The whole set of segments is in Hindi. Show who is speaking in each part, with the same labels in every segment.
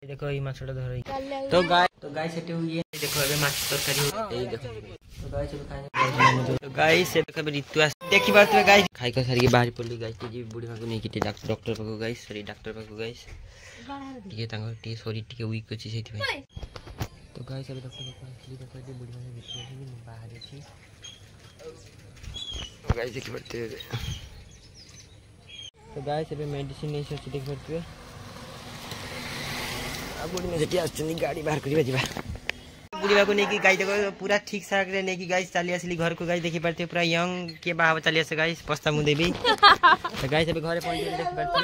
Speaker 1: देखो ये माछटा धर तो गाइस सेटे ये देखो अबे माछ तरकारी एई देखो तो गाइस अब खाने तो गाइस से देखो ऋतु आस देखि बात गाइस खाई का सारी बाहर पड़ली गाइस जी बुढ़ी माको नहीं किटे डॉक्टर पाको गाइस सॉरी डॉक्टर पाको गाइस ये तांको टी सॉरी टी वीक अछि सेति भाई तो गाइस अबे देखो बुढ़ी माने भीतर अछि बाहर अछि तो गाइस देखि बात तो गाइस अबे मेडिसिन नहीं सोची देख पड़ते बुढ़ी में जेटी आछनी गाड़ी बाहर करिबा जिबा बुढ़ीबा को नेकी गाय देखो पूरा ठीक ठाक रे नेकी गाइस चली आसली घर को गाइस देखि पड़ते पूरा यंग के बाहर चली आसे गाइस पस्ता मु देबी तो गाइस अबे घरे पहुंच देख पड़ते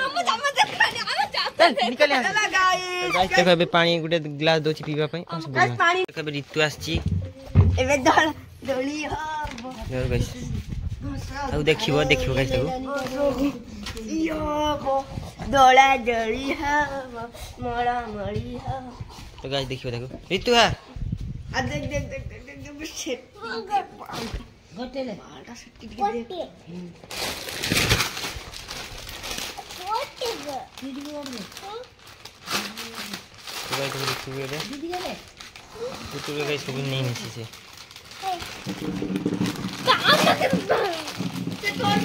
Speaker 1: निकल आ गाइस देखो अबे पानी गुटे ग्लास दोची पीबा पई गाइस पानी देखो अबे ऋतु आछी एबे दोली हो गाइस अब देखिबो गाइस देखो दोला जड़ी है मोड़ा मड़ी है तो गाइस देखियो देखो ऋतु है आ देख शिट गोटे ले बालटा सट्टी के दे गोटे दीदी को दे तो गाइस ऋतु के दे दीदी के दे ऋतु के गाइस सब नहीं नीचे से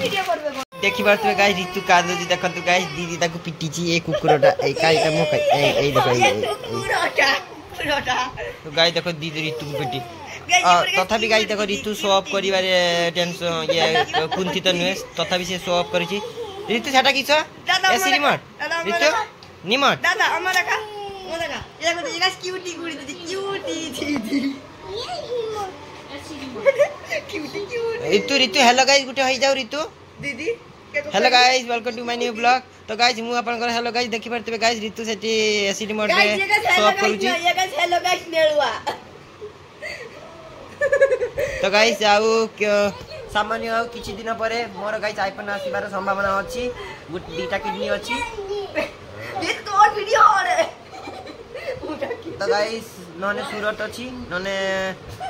Speaker 1: वीडियो करबे देखि बात में गाइस ऋतु कादो जी देखन तो गाइस दीदी ताको पिटी छी ए कुकुरटा ए काईटा मोका ए देखो कुकुरटा तो गाइस देखो दीदी ऋतु को पिटी तथापि गाइस देखो ऋतु शो ऑफ करिबारे टेंशन ये कुंठित नहे तथापि से शो ऑफ करिछि ऋतु छाटा किछ एसी रिमोट ऋतु निमोट दादा हमरा का मोदका ये को गाइस क्यूटी गुडी दे क्यूटी दीदी ऋतु हेलो गाइस गुटे होई जाऊ ऋतु दीदी hello guys welcome to my new blog तो गाइस मु अपन कर हेलो गाइस देखि परते गाइस ऋतु सेठी एसिड मोड रे शॉप करूची ये गाइस हेलो गाइस नेलुआ तो गाइस आउ सामान्य आउ किछि दिन परे मोर गाइस आईफोन आसीबार संभावना अछि दीटा किडनी अछि ये तो वीडियो रे तो गाइस नने सूरत अछि नने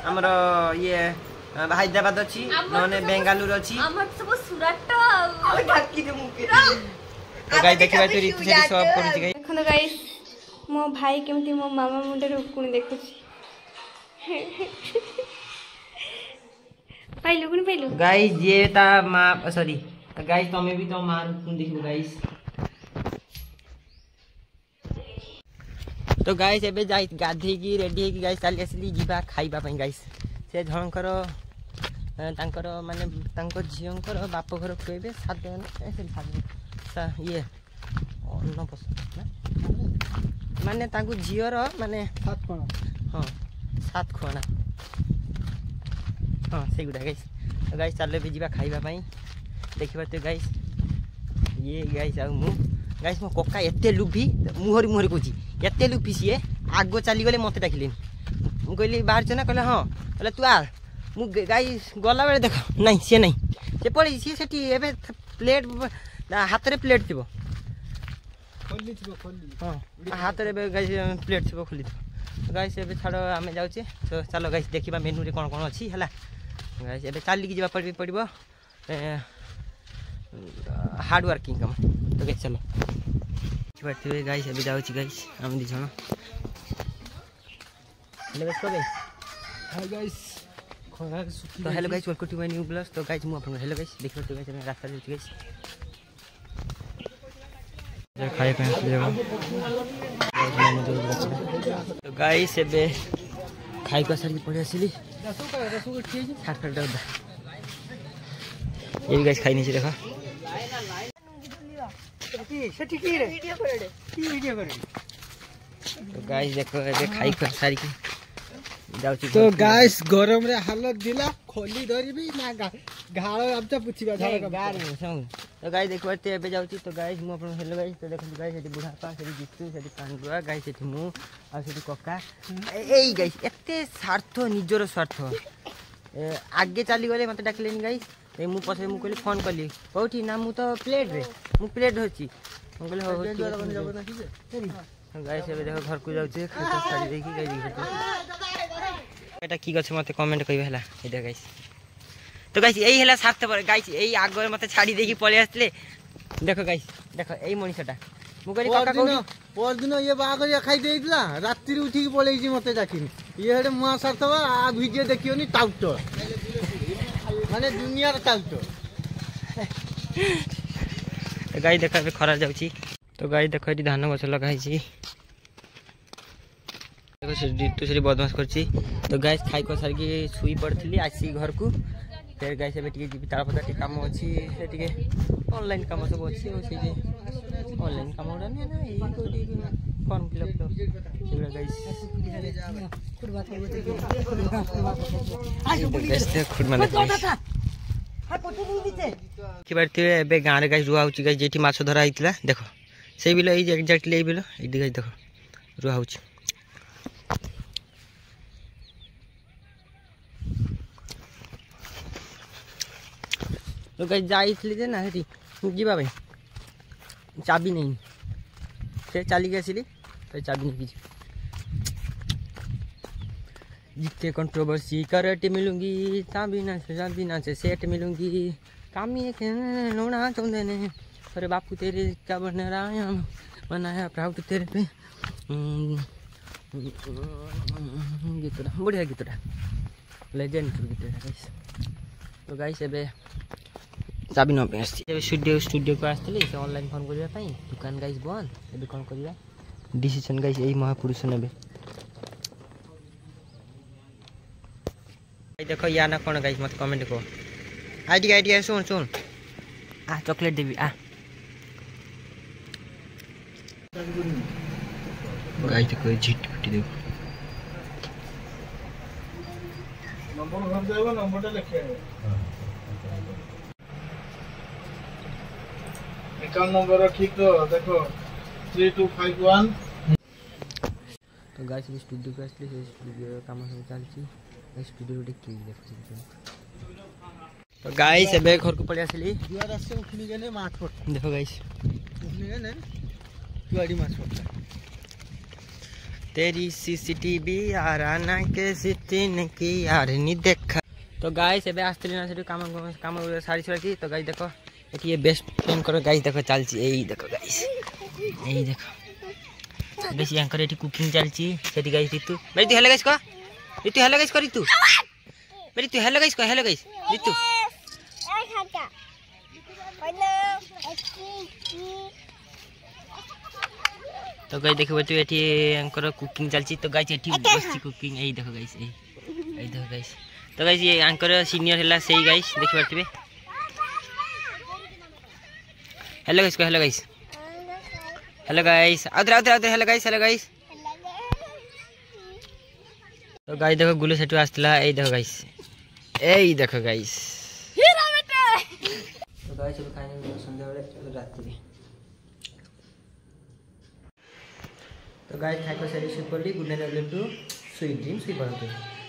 Speaker 1: हमर ये हैदराबाद अछि नने बेंगालुरु अछि हमर सब सूरत ढाकी दे मुके तो गाइस देखिबा तो ऋतु से सब करू छी गाइस
Speaker 2: देखो गाइस मो भाई केमती मो मामा मुंडे रुकुनी देखु छी पाइलु
Speaker 1: गाइस ये ता मां सॉरी गाइस तमे भी तो मां रुकुनी देखु गाइस तो गाइस एबे जाई गाधी की रेडी की गाइस चली असली जीवा खाइबा पई गाइस से झणकर तांकर माने तांको झियंकर बाप घर कहबे साधन ऐसे साधन ये अन्न पसंद ना माने तांको झियर माने सात कोना हां सात कोना हां से गुडा गाइस तो गाइस चले भी जीवा खाइबा पई देखिबा तो गाइस ये गाइस आ मु गाइस मो कोका एते लुभी मुहरी कोची एते लुभी सिए आगो चली गले मते डाकिले मु कहली बाहर छ ना कहले हां कहले तू आ मु गाइस गला बेले देखो नहीं से नहीं से पड़ी सी सेठी एबे प्लेट हाथ रे प्लेट थिबो खोली हां हाथ रे गाइस प्लेट थिबो खोली तो गाइस एबे छाड़ो आमे जाउचे तो चलो गाइस देखिबा मेनू रे कोन कोन अछि हला गाइस एबे चाली की जीवा पड़बो हार्ड वर्किंग काम तो गाइस चलो बैठे गाइस अभी जाउची गाइस हम दी जण हेलो बस को हाय गाइस तो hello guys welcome to my new blog तो गाइस मु अपन हेलो गाइस देखो तो गाइस रास्ता रे गाइस जे खाए पे लेबा तो गाइस एबे खाई को सारी पड़ी आसीली रसो ठीक है खाट दे ये गाइस खाई नहीं छी देखा सेठी की रे वीडियो करे तो गाइस देखो ए खाई कर सारी की जाउची
Speaker 3: तो गाइस गरम रे हालत दिला खोली धरिबी ना घाळ आमचा पुछिबा झाला का
Speaker 1: गार में संग तो गाइस देखो ते एबे जाउची तो गाइस मु अपन हेलो गाइस तो देखो गाइस एटी बुढ़ा पा सेठी जितु सेठी पांडुआ गाइस एटी मु आ सेठी कोका एई गाइस एते स्वार्थ निजरो स्वार्थ आगे चली गले मते डाकलेनी गाइस ए मु पछे मु कहली फोन करली कोठी ना मु तो प्लेट रे मु प्लेट होची मु कहली हो गाइस एबे देखो घर को जाउचे खाता सारी देखि गाइस एटा की गछ मते कमेंट कइबे हला एटा गाइस तो गाइस एई हला साथ पर गाइस एई आगर मते छाडी देखि पळे आस्ले देखो गाइस देखो एई मनीषटा ମୁଁ କହିଲି କାକା କୋଉଠି
Speaker 3: ପରଦିନ ଇଏ ବାହାଘରିଆ ଖାଇ ଦେଇଥିଲା ରାତିରେ ଉଠିକି ପଳେଇଛି ମତେ ଡାକିନି ଇଏ ହେଟେ ମୁଆ ସାରିଥିବ ଆ ଭିଡିଓ ଦେଖିବନି ଟାଉଟ ମାନେ ଦୁନିଆର ଟାଉଟ।
Speaker 1: ଗାଈ ଦେଖ ଏବେ ଖରା ଯାଉଛି ତ ଗାଈ ଦେଖ ଏଠି ଧାନ ଗଛ ଲଗା ହେଇଛି ଦେଖ ରିତୁ ସେଠି ବଦମାସ କରିଛି ତ ଗାଈ ଖାଇ ସାରିକି ଶୋଇ ପଡ଼ିଥିଲି ଆସିକି ଘରକୁ ଫେର ଗାଈ ଏବେ ଟିକେ ଯିବି ତାଳପଦା ଟିକେ କାମ ଅଛି ସେ ଟିକେ ଅନଲାଇନ୍ କାମ ସବୁ ଅଛି ଆଉ ସେଇ ଅନଲାଇନ୍ କାମ ଗୁଡ଼ା ନୁହେଁ ନା ଏଇ ଫର୍ମ ଫିଲ୍ଅପ୍ ସେଗୁଡ଼ା ଗାଈ ଦେଖିପାରୁଥିବେ ଏବେ ଗାଁରେ ଗାଈ ରୁଆ ହେଉଛି ଗାଈ ଯେଠି ମାଛ ଧରା ହେଇଥିଲା ଦେଖ ସେଇ ବିଲ ଏଇ ଏକ୍ଜାକ୍ଟଲି ଏଇ ବିଲ ଏଇଠି ଗାଈ ଦେଖ ରୁଆ ହେଉଛି तो गाइस जाइली जे ना हेटी जीवा भाई चाबी नहीं से चली गई आसिली तो चाबी नहीं जितने कंट्रोवर्सी करट मिलूंगी चाबी ना से सेट मिलूंगी कामी नोना चाहते ने अरे बापू तेरे क्या बनाया बनाया प्राउड तेरे पे गीतटा बढ़िया गीतटा लेजेंड गीतटा गाइस तो गाइस एबे चाबी न स्टूडियो को आसती से ऑनलाइन फोन करने दुकान गाइस बंद ए कौन कर डिसीजन गाइस यही महापुरुष ने देखो या ना कौन गाइस मत कमेंट को आईडी सुन सुन आ चॉकलेट देवी आ गाइस देखो झिट पिटी देखो
Speaker 3: नंबर घर देबो नंबरटा लिखे अकाउंट नंबर ठीक तो देखो 3251
Speaker 1: तो गाइस स्टूडियो को आसली स्टूडियो काम सब चलची स्टूडियो देखि देखो तो गाइस एबे घर को पड़ी आसली
Speaker 3: दुआर आसे उठनी गने माछ पड़
Speaker 1: देखो गाइस
Speaker 3: उठनी गने दुआरी माछ पड़
Speaker 1: तेरी सीसीटीवी आराना के सिटिन की यार नहीं देखा तो गाइस एबे आसली ना से काम काम सारी छुड़ी तो गाइस देखो ये बेस्ट फ्रेंड करो गाइस देखो चलची यही देखो गाइस यही देखो बेसी यांकर एठी कुकिंग चलची सेठी गाइस ऋतु मेरी तू हेलो गाइस को ऋतु हेलो गाइस कर ऋतु मेरी तू हेलो गाइस को हेलो गाइस ऋतु तो गाइस देखो तू एठी यांकर कुकिंग चलची तो गाइस एठी बेसी कुकिंग यही देखो गाइस यही देखो गाइस तो गाइस ये यांकर सीनियर हैला सेही गाइस देखि परथिबे हेलो गाइस को hello guys outer hello guys तो गाइस देखो गुलू सेटू आस्तिला ए देखो गाइस तो गाइस अब खाने संध्या बेले रात में तो गाइस खाइको सेरी सुपरली गुड नाइट लेव टू स्वीट ड्रीम स्वीट बनते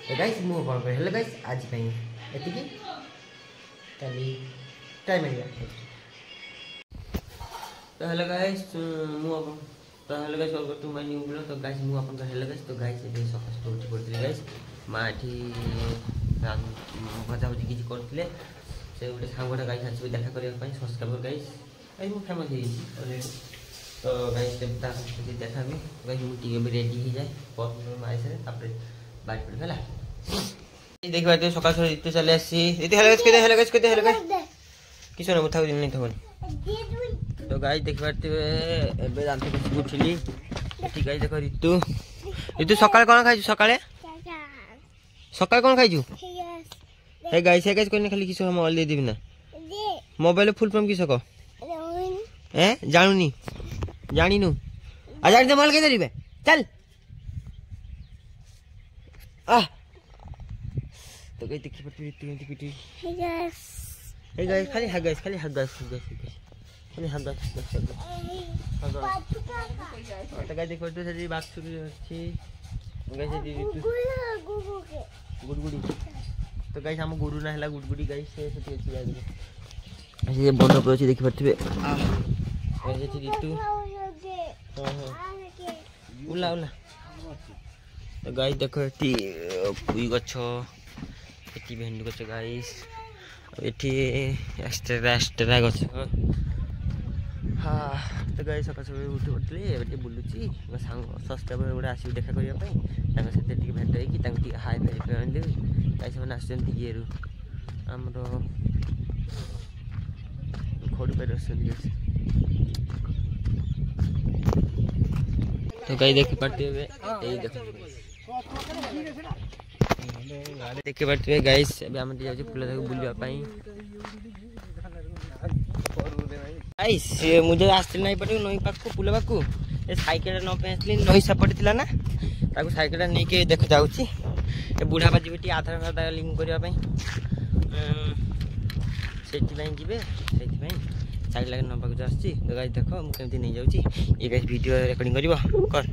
Speaker 1: तो गाइस मु फोन कर हेलो गाइस आज पई एतिकी काली टाइम मिलिया तो हेलो गाइस तो hello guys welcome to my new blog तो गाइस मु अपन का हेलो गाइस तो गाइस ए सकास तो उठी पड़थि गाइस माठी भजा भजी किछि करथिले से उठे सांगोटा गाइस आछि देखा करिया पई सब्सक्राइबर गाइस आई मु फेमस हे ऑलरेडी तो गाइस ता से देखा भी गाइस मु टीके भी रेडी हो जाए पॉप में मारे से तापर बाइट पड़ गेला देखबा तो सकास इते चले आसी इते हेलो गाइस किछो न मुथाउ दिन नहीं थबन तो गाइस देख पारते एबे जानते कुछ उठली एठी गाइस देखो ऋतु सकाळ कोन खाइछु सकाळ कोन खाइछु हे गाइस कोन खाली किछो हम ऑल दे दिबी ना मोबाइल फुल फॉर्म किछो को जानुनी जानिनु आ जानि तो माल के देबे चल आ तो गाइस देखि पारते ऋतु एंटी पिटी हे गाइस खाली हा गाइस खाली तो गाइस देखो तो सजी बात शुरू अछि गाइस गुडगुडी तो गाइस हम गुरु ना हला गुडगुडी गाइस से सती अछि गाइस ये बड़ पर अछि देखि परथिबे गाइस एठी ऋतु उला तो गाइस देखो एठी पुई गछो एठी भेंडी गछो गाइस एठी एक्स्ट्रा गछो हाँ तो गाई सका उठी पड़ती एवं बुलूची मो सांग सब्सक्राइबर गुड़ा आस देखा करने भेट होगी हाई फाई आनदेवी गाई से आसर आमर खोड़ी पर तो गाई देखी पार्टी देखी पार्थे गाइस आम फूल बुलवाई गाइस मुझे आसती ना पड़े नई पाक फूल पाक सैकेल नई नई सेपटे थी ना सैकेल नहीं के देख जाऊँगी बुढ़ा बाजी भी आधार कार्ड लिंक करने से जी सैकेल नवाक जो आस गाइस देख मुझे नहीं जाऊँगी ये गाइस वीडियो रिकॉर्डिंग कर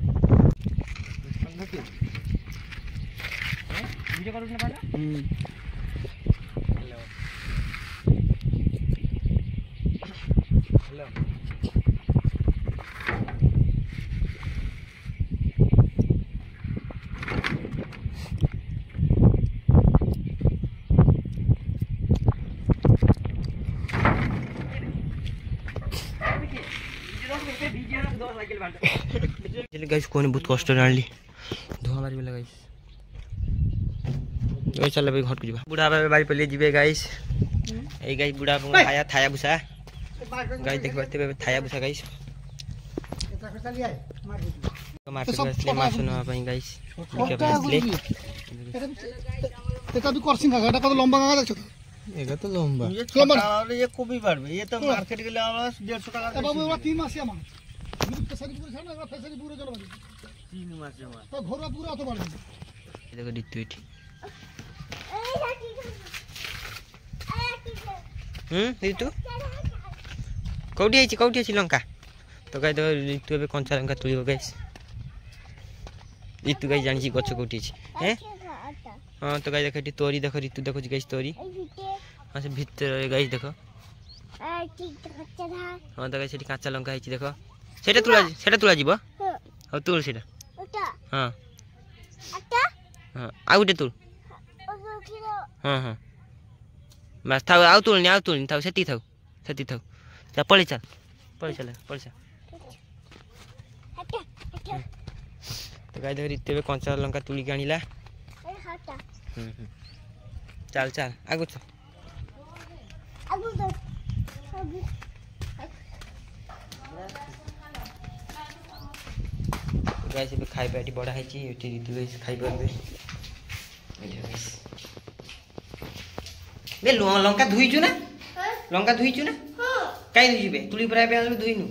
Speaker 1: गाइस कोने बहुत कष्ट आनली धुआं मार गाइस चल घर को जा बुढ़ा बाड़ी पल्ले जी गाइस ये गाइस बुढ़ा खाया थाया भूसा गाइस देख पाते थाया भूसा गाइस मार्केट आसले माछ नवा गाइस
Speaker 3: এটা তুই করছিস না এটা কত লম্বা গাছ আছে এটা তো লম্বা তাহলে ये কবি পারবে ये তো মার্কেট গেলে আমরা 150 টাকা বাবু এবার 3 মাসই আমার আমি ফেসারি পুরো ছাড়া না ফেসারি পুরো চলে বাড়ি 3 মাসে আমার তো ঘোরা পুরো অত বাড়বে
Speaker 1: দেখো দিতু এটি দিতু কৌটি আছে লঙ্কা তো গাই দেখো ঋতু এবে কঞ্চা লঙ্কা তুলিব গাইস ঋতु गाइस जानी गच कौटी है हाँ तो गाइस देख तोरी देख ऋतु देखो गाइस तोरी हाँ से भितर गाइस देख हाँ तो गाइस काचा लंका देख सेटा तुला जीव हाँ तुल से हाँ हाँ आ गए तुल हाँ हाँ बस था आउ तुलनी था सेती था पड़े चल तो गाय देख ऋतु कंचा लंका तुलिक आनिला चल आगु गाय से खाई पाटी बड़ा है ऋतु खाई पारे लंका धुईचु ना कहीं धुईबे तुली पर धुईनु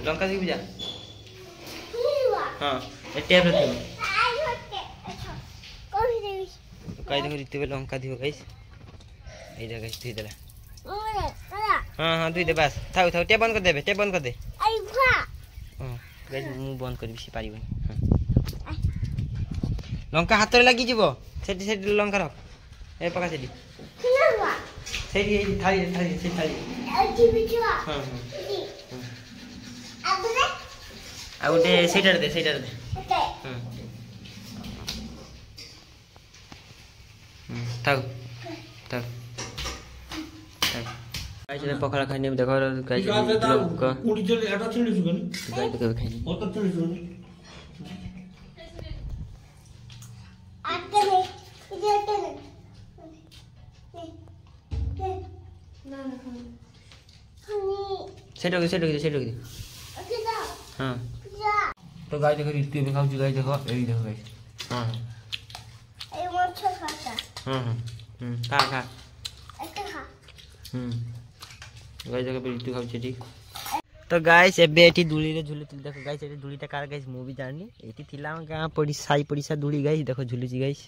Speaker 1: लंका धुईबु जा हाँ टैब रखो कई देखो ऋतु लंका धुओ गाइस ए जा गाइस धुई देला हाँ धुई दे बस थाउ टैब बंद कर दे हां गाइस मु बंद कर बिसी पारिबनी लंका हाथ रे लागि जीवो सेठी लंका रख ए पका सेठी थाली हां आ गोटे सेटार दे पखाड़ा खाने में देखो गाय हाँ तो गाय देखो ऋतु में खाऊ गाय देखो यही देखो गाय हाँ खा गाय देखो ऋतु खाऊ ठीक तो गाइस एबे एठी दुली रे झुलुती देखो गाइस एठी दुलीटा कार गाइस मु भी जानी एठी थिला गां पड़ी साई पड़ीसा दुली गाइस देखो झुलुची गाइस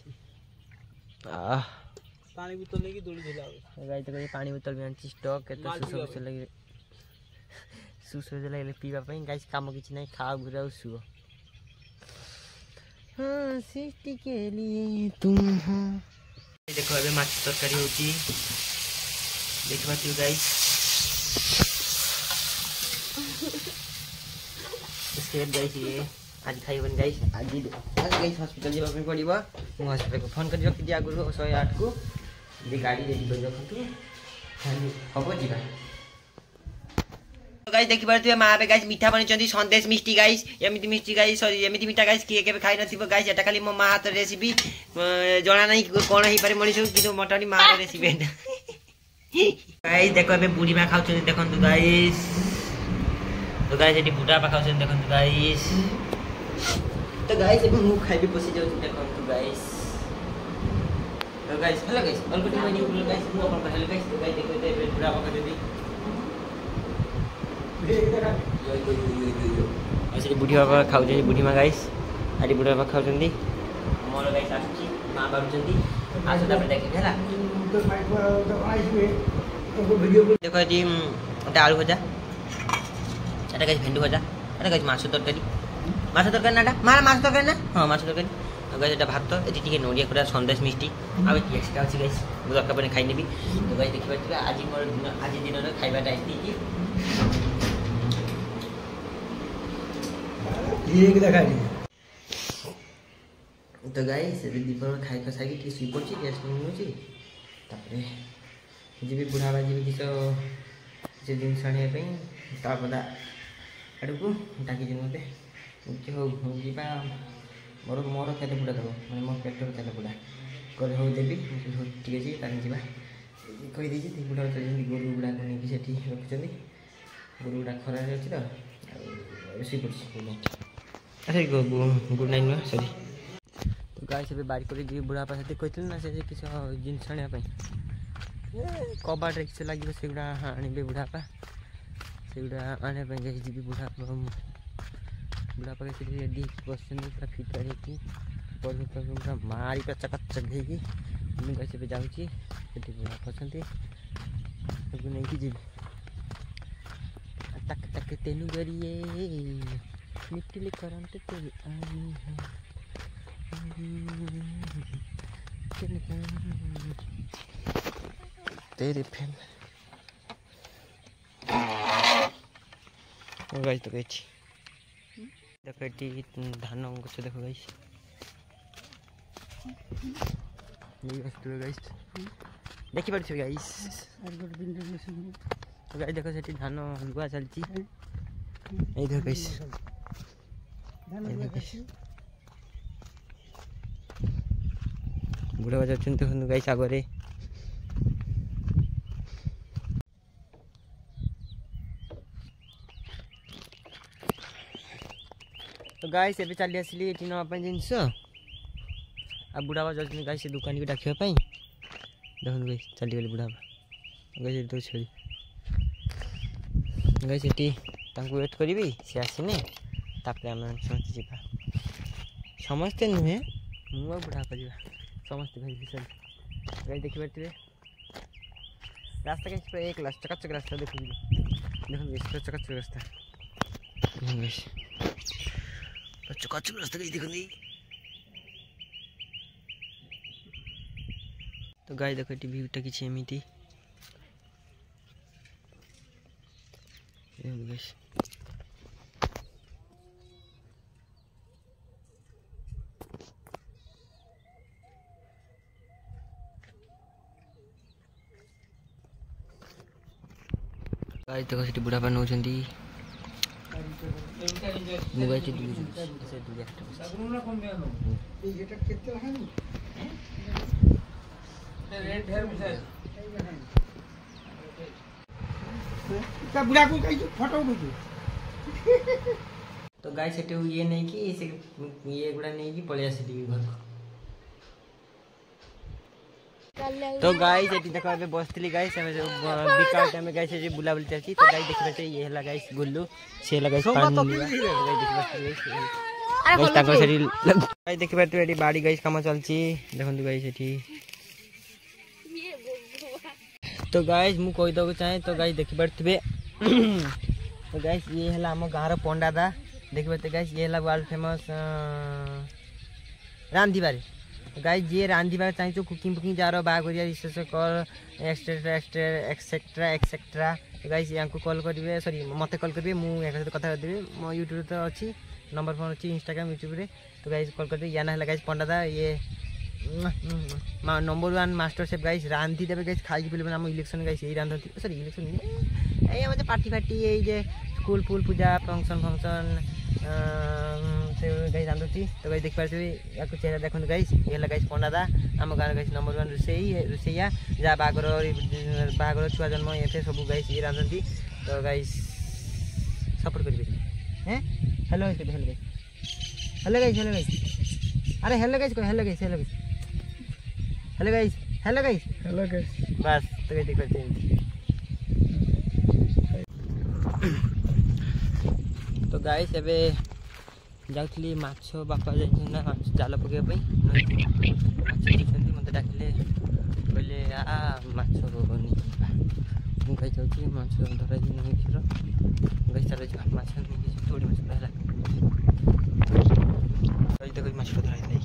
Speaker 1: पानी बोतल लेके दुली झुलाओ गाइस देखो ये पानी बोतल में आंची स्टॉक केते सुसो लगे सुसो लगे पीवा पई गाइस काम किछ नहीं खाओ बुराओ सुओ हां सिटी के लिए तुम हो देखो अबे माछ तरकारी होची देखबा तू गाइस स्टेप गाइस ये आज खाइबन गाइस आज गाइस हॉस्पिटल जेबा पे पड़िबा मु हॉस्पिटल को फोन करि रखि दिया गुरु 108 को जे गाड़ी रेडी कर रखतु खाली हबो जीवा गाइस देखि पारथिबे माँ बे गाइस मीठा बनिचंदी संदेश मिष्टी गाइस एमिति मिष्टी गाइस सॉरी एमिति मीठा गाइस किए केबे खाइ नथिबो गाइस एटा खाली मो माँ हाथ रेसिपी जणा नै कोन ही पारे मनिसु कितो मटानी माँ रेसिपी गाइस देखो एबे बुढ़ी माँ खाउछन देखंतु गाइस तो गाइस एटी बुढ़ा पा खाउछन देखंतु गाइस तो गाइस एबे मु खाइबे पसी जाउ देखंतु गाइस तो गाइस हेलो गाइस अलबटी मनी उल गाइस मु अपन हेलो गाइस तो गाइस देखो एबे बुढ़ा पा देदी असली बुढ़ी बाबा खाउछन बुढ़ी माँ गाइस आडी बुढ़ा बाबा खाउछन मोर गाइस आछि माँ बाबुचंदी आसो तापर देखि हैला देखो जी एटा आलू भजा एटा गाइस भेंडी भजा एटा गाइस माछ तरकारी नाटा मारा माछ तरकारी ना हां माछ तरकारी तो गाइस एटा भात एटी टिके नोडिया कुरा संदेश मिष्टी आबे की एक्स्ट्रा अछि गाइस मु दरका पनि खाइ नेबी तो गाइस देखि पाछिबा आज मोर दिन आज दिन रे खाइबाटा आइती की ये कि देखाइ तो गाइस एबे दीपर खाइ खसा की सुई पड़छि गैस न होछि तापरे जीबी बुढ़ा बाजी भी किस से दिन साणे पे तापदा आडको डाकी जे मते कि हो जीबा मोर मोर केते बुढ़ा दबो माने मोर पेटर केते बुढ़ा करे हो देबी हो ठीक अछि तान जीबा कहि दै छी बुढ़ा तो जेंदी गोरु बुढ़ा कोनी कि सेठी रखछनी गोरु बुढ़ा खरा रे अछि त सुई पड़छि गुड नाइट अरे गुड नाइट न सॉरी तो गाइस एबे बारी करे जी बुढ़ा पास कहथिल ना से किस जिन छाणिया पे कबाट रे किस लागि सेगुडा आनिबे बुढ़ापा सेगुडा आने पे गई जी बुढ़ापा के रेडी क्वेश्चन पूरा फिट रही की पूरा मारी का चकचक देगी मु गाइस पे जाउची सेठी बुढ़ा पसंती तो नहीं की जी टक टक तेनु गरिए मिट्टी करंट तेरी आनी है तेरे फैन गाइस तो गाइस देखो एटी धान गछ देखो गाइस ये गछ गाइस देखि परछ गाइस तो गाइस देखो सेटी धान लुआ चलची ए देखो गाइस बुढ़ा बाजा चिंता करनु गाइस आगरे तो गाइस एबे चली आसली एटी नवा पय जिंस आ बुढ़ा बाजा जनी गाइस दुकान के डाकिया पय देखन गाइस चली गेल बुढ़ा गाइस तो छेली गाइस एटी तांको वेट करबी से आसीने तापरे हम सोच जिबा समझते नुहे मु बुढ़ा करबा समस्त भाई चल गाइस देखि परथिबे रास्ता के पूरा एक लास्ट चकचक रास्ता देखि देखो इस चकचक रास्ता गाइस चकचक रास्ता गाइस देखो तो गाइस देखो टी व्यूटा किछि एमिति गाइस गाइस देखो सेठी बुढ़ा पान होचंदी मोबाइल से दूर से दूर लगुना कौन में नो एटा केते हानी रेट ढेर मिसे का बुढ़ा को कहि फोटो उठो तो गाइस सेठी ये नहीं कि से ये गुडा नहीं कि पळे आसी घर तो गाइस एटी देखो अबे बसतली गाइस एमे बिकाल टाइम में गाइस जे बुला बुली चलची तो गाइस देखबे छै ये हला गाइस गुल्लू से लगा पानी गाइस ताको सेठी गाइस देखबे तो एटी बाड़ी गाइस काम चलची देखंतु गाइस एटी तो गाइस मु कहि दो चाहे तो गाइस देखि परथबे तो गाइस ये हला हम गार पंडा दा देखबे तो गाइस ये हला वर्ल्ड फेमस रांधीबारी गाइस जे रांधीबा चाहिए कुकिंग बुकिंग जार बागरिया रिसर्च कर एक्सेट्रा एक्सेट्रा एक्सेट्रा गाइस यांको कॉल करिवे सॉरी मते कॉल करिवे मु या साथ कथा देबे मो YouTube तो अछि नंबर फोन अछि Instagram YouTube रे तो गाइस कॉल कर दे या ना हला गाइस पंडा दा ये नंबर 1 मास्टर शेफ गाइस रांधी देबे गाइस खाई पिले हम इलेक्शन गाइस ए रांधती सॉरी इलेक्शन ए हम पार्टी फाटी ए जे स्कूल फुल पूजा फंक्शन से गाइस आंदुची तो गाइस देख पारथि या चेहरा देखंतु गाइस एला गाइस पंडा दा आम गाँव गाइस नंबर 1 रुसैया जहाँ बागर छुआ जन्म ये सब गाइस ये रांधती तो गाइस सपोर्ट करिवे हैं हेलो गाइस हेलो गाइस अरे हेलो गाइस बस तो गाइस देख पारथि तो गाइस एबे जाउथली माछो बापा जाइछन ना जाल पके पई मते डाकिले कहले आ माछो मु कहि जाउची माछो धरा दिन हिरो गाइस चले छ माछो नि थोड़ी माछो रहला कहि त कोई माछो धरा दे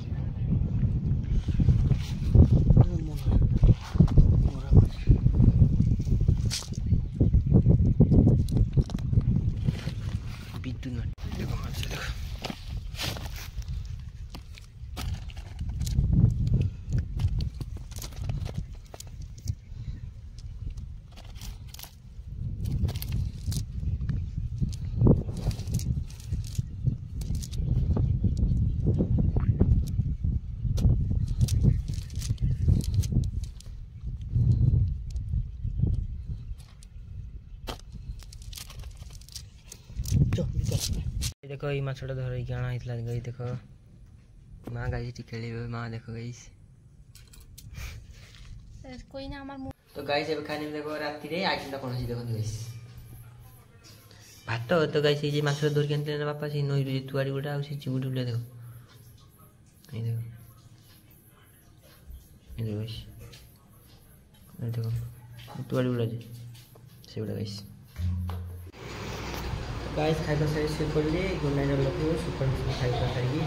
Speaker 1: देखो ये माछटा धर के आना गई देखो माँ गाइस खेल माँ देखो गाइस
Speaker 2: कोई ना हमार
Speaker 1: तो गाइस एबे खाने देखो राति रे आइटम कौन सी देखो गाइस भात तो गाइस ये माछ धर के आनते बापा से नई रे तुआरी गोटा आ चिंगुड़ी उड़ा देखो ये देखो देखो तुआरी उड़ा से उड़ा गाइस खाइबा सारी से पड़ले गुड नाइट लखो सुपर खाइबा सारी